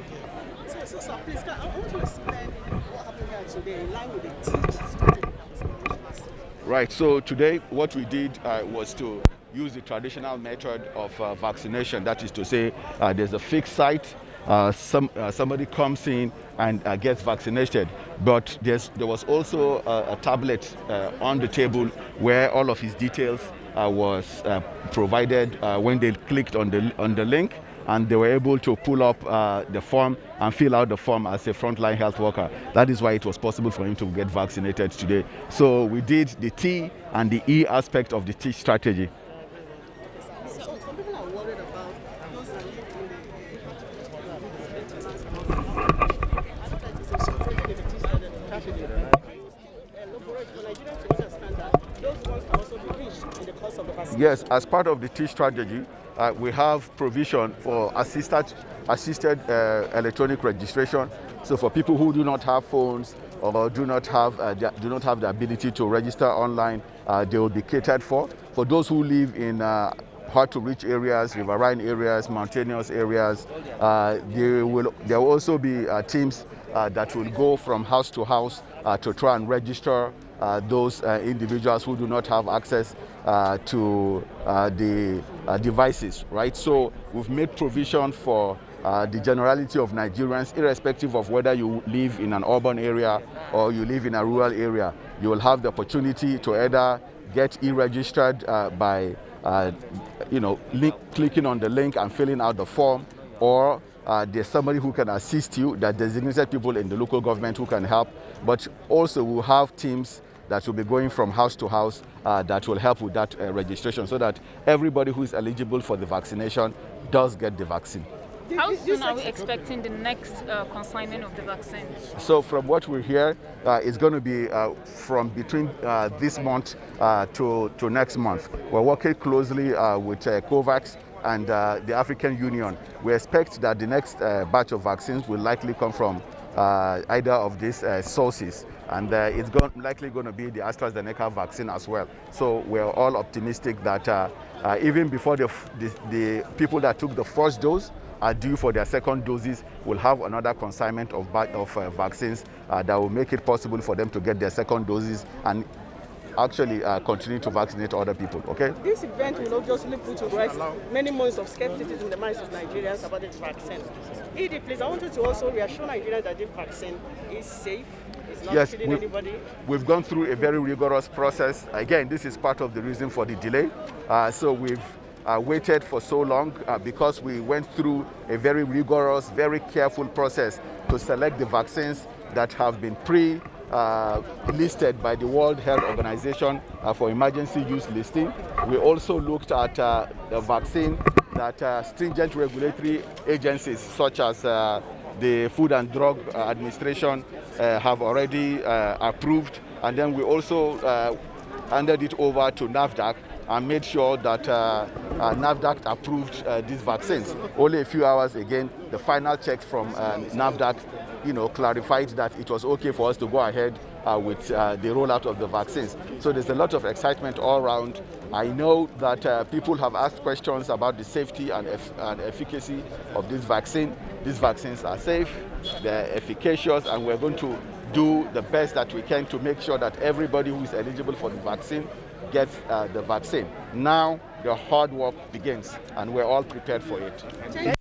So please, I want to explain what happened here today in line with the teach strategy. Right, so today what we did was to use the traditional method of vaccination. That is to say, there's a fixed site, somebody comes in and gets vaccinated. But there was also a tablet on the table where all of his details was provided when they clicked on the link, and they were able to pull up the form and fill out the form as a frontline health worker. That is why it was possible for him to get vaccinated today. So we did the T and the E aspect of the T strategy. So some people are worried about those that live in the Yes, as part of the T strategy, we have provision for assisted electronic registration. So for people who do not have phones or do not have the ability to register online, they will be catered for. For those who live in hard to reach areas, riverine areas, mountainous areas, there will also be teams that will go from house to house to try and register those individuals who do not have access to the devices, right? So we've made provision for the generality of Nigerians, irrespective of whether you live in an urban area or you live in a rural area. You will have the opportunity to either get e-registered by clicking on the link and filling out the form, or there's somebody who can assist you, that designated people in the local government who can help. But also we'll have teams that will be going from house to house that will help with that registration, so that everybody who is eligible for the vaccination does get the vaccine. How soon are we expecting the next consignment of the vaccine? So from what we hear, it's going to be from between this month to next month. We're working closely with COVAX and the African Union. We expect that the next batch of vaccines will likely come from either of these sources, and it's likely going to be the AstraZeneca vaccine as well. So we're all optimistic that even before the people that took the first dose are due for their second doses, will have another consignment of vaccines that will make it possible for them to get their second doses and actually continue to vaccinate other people, okay? This event will obviously put to rest many months of skepticism in the minds of Nigerians about the vaccine. Edie, please, I wanted to also reassure Nigerians that the vaccine is safe. It's not killing anybody. We've gone through a very rigorous process. Again, this is part of the reason for the delay. So we've waited for so long because we went through a very rigorous, very careful process to select the vaccines that have been listed by the World Health Organization for emergency use listing. We also looked at the vaccine that stringent regulatory agencies such as the Food and Drug Administration have already approved, and then we also handed it over to NAFDAC and made sure that NAFDAC approved these vaccines. Only a few hours again, the final checks from NAFDAC, clarified that it was okay for us to go ahead with the rollout of the vaccines. So there's a lot of excitement all around. I know that people have asked questions about the safety and efficacy of this vaccine. these vaccines are safe, they're efficacious, and we're going to do the best that we can to make sure that everybody who is eligible for the vaccine gets the vaccine. Now the hard work begins, and we're all prepared for it.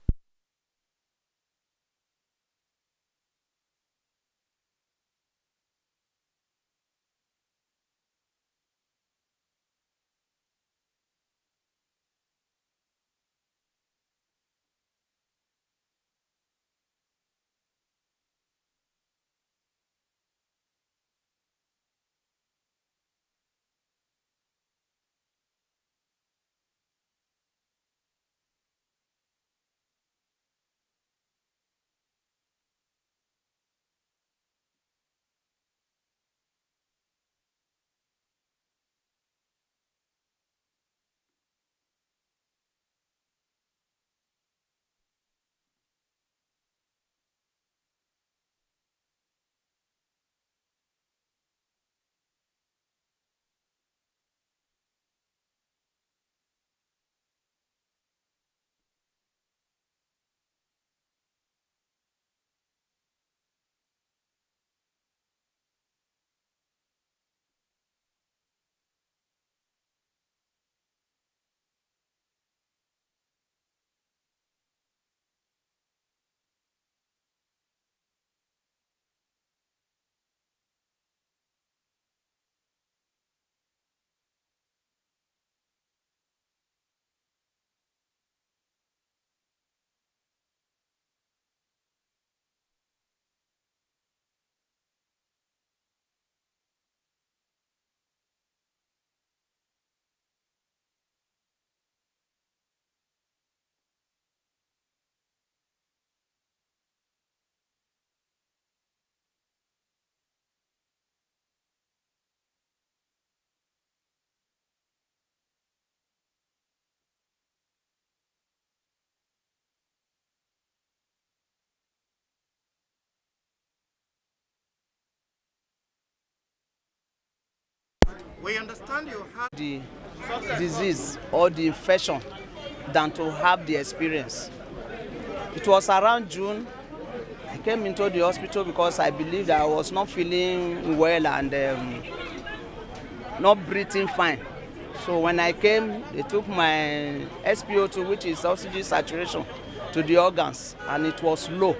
We understand you have the disease or the infection than to have the experience. It was around June. I came into the hospital because I believed I was not feeling well and not breathing fine. So when I came, they took my SpO2, which is oxygen saturation, to the organs, and it was low.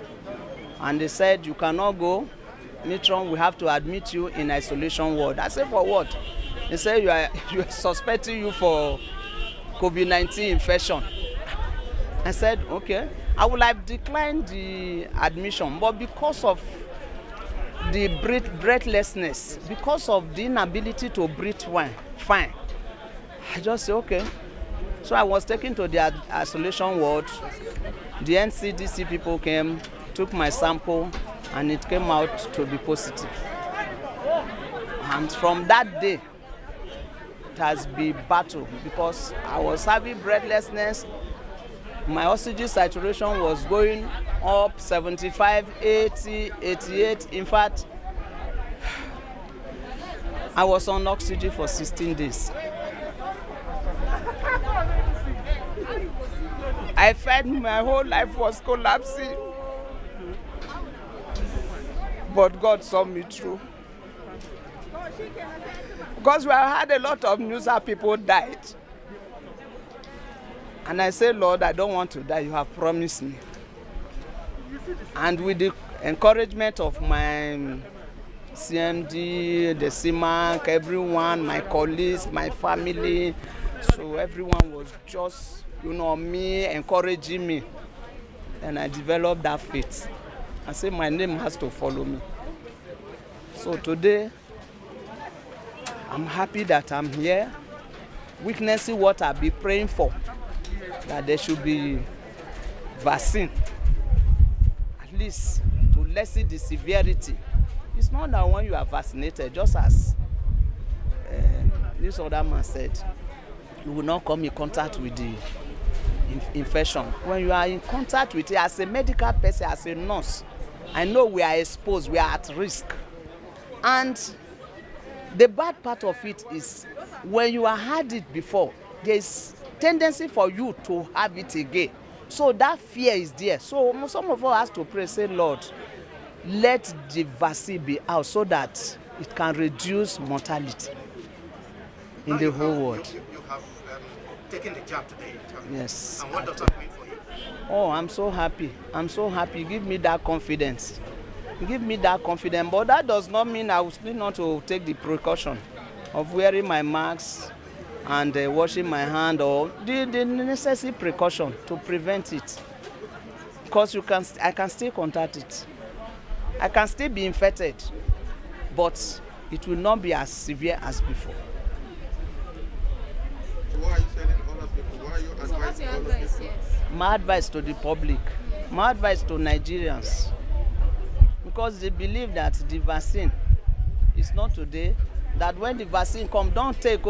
And they said, you cannot go, Mitron, we have to admit you in isolation ward. I said, for what? They say you are suspecting you for COVID-19 infection. I said, okay. I would have declined the admission, but because of the breathlessness, because of the inability to breathe fine, I just said, okay. So I was taken to the isolation ward. The NCDC people came, took my sample, and it came out to be positive. And from that day, it has been battle because I was having breathlessness. My oxygen saturation was going up 75, 80, 88. In fact, I was on oxygen for 16 days. I felt my whole life was collapsing. But God saw me through. Because we have had a lot of news how people died. And I said, Lord, I don't want to die. You have promised me. And with the encouragement of my CMD, the CMAC, everyone, my colleagues, my family, so everyone was just, me, encouraging me. And I developed that faith. I said, my name has to follow me. So today, I'm happy that I'm here, witnessing what I've been praying for, that there should be vaccine, at least to lessen the severity. It's not that when you are vaccinated, just as this other man said, you will not come in contact with the infection. When you are in contact with it, as a medical person, as a nurse, I know we are exposed, we are at risk. And the bad part of it is when you have had it before, there is tendency for you to have it again. So that fear is there. So some of us has to pray, say, Lord, let the vaccine be out so that it can reduce mortality in the whole world. You have taken the jab today. Yes. And what does that mean for you? Oh, I'm so happy. I'm so happy. Give me that confidence. Give me that confidence. But that does not mean I will still not to take the precaution of wearing my mask and washing my hand, or the necessary precaution to prevent it. Because I can still contact it. I can still be infected, but it will not be as severe as before. So why are you telling other people? Why are you advising what's your other advice? people? Yes. My advice to the public, my advice to Nigerians, because they believe that the vaccine is not today, that when the vaccine comes, don't take.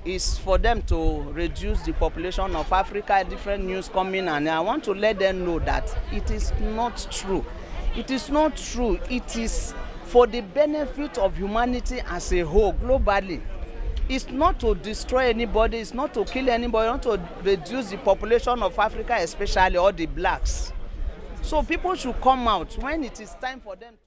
Is for them to reduce the population of Africa. Different news coming, and I want to let them know that it is not true. It is not true. It is for the benefit of humanity as a whole, globally. It's not to destroy anybody. It's not to kill anybody. It's not to reduce the population of Africa, especially all the blacks. So people should come out when it is time for them to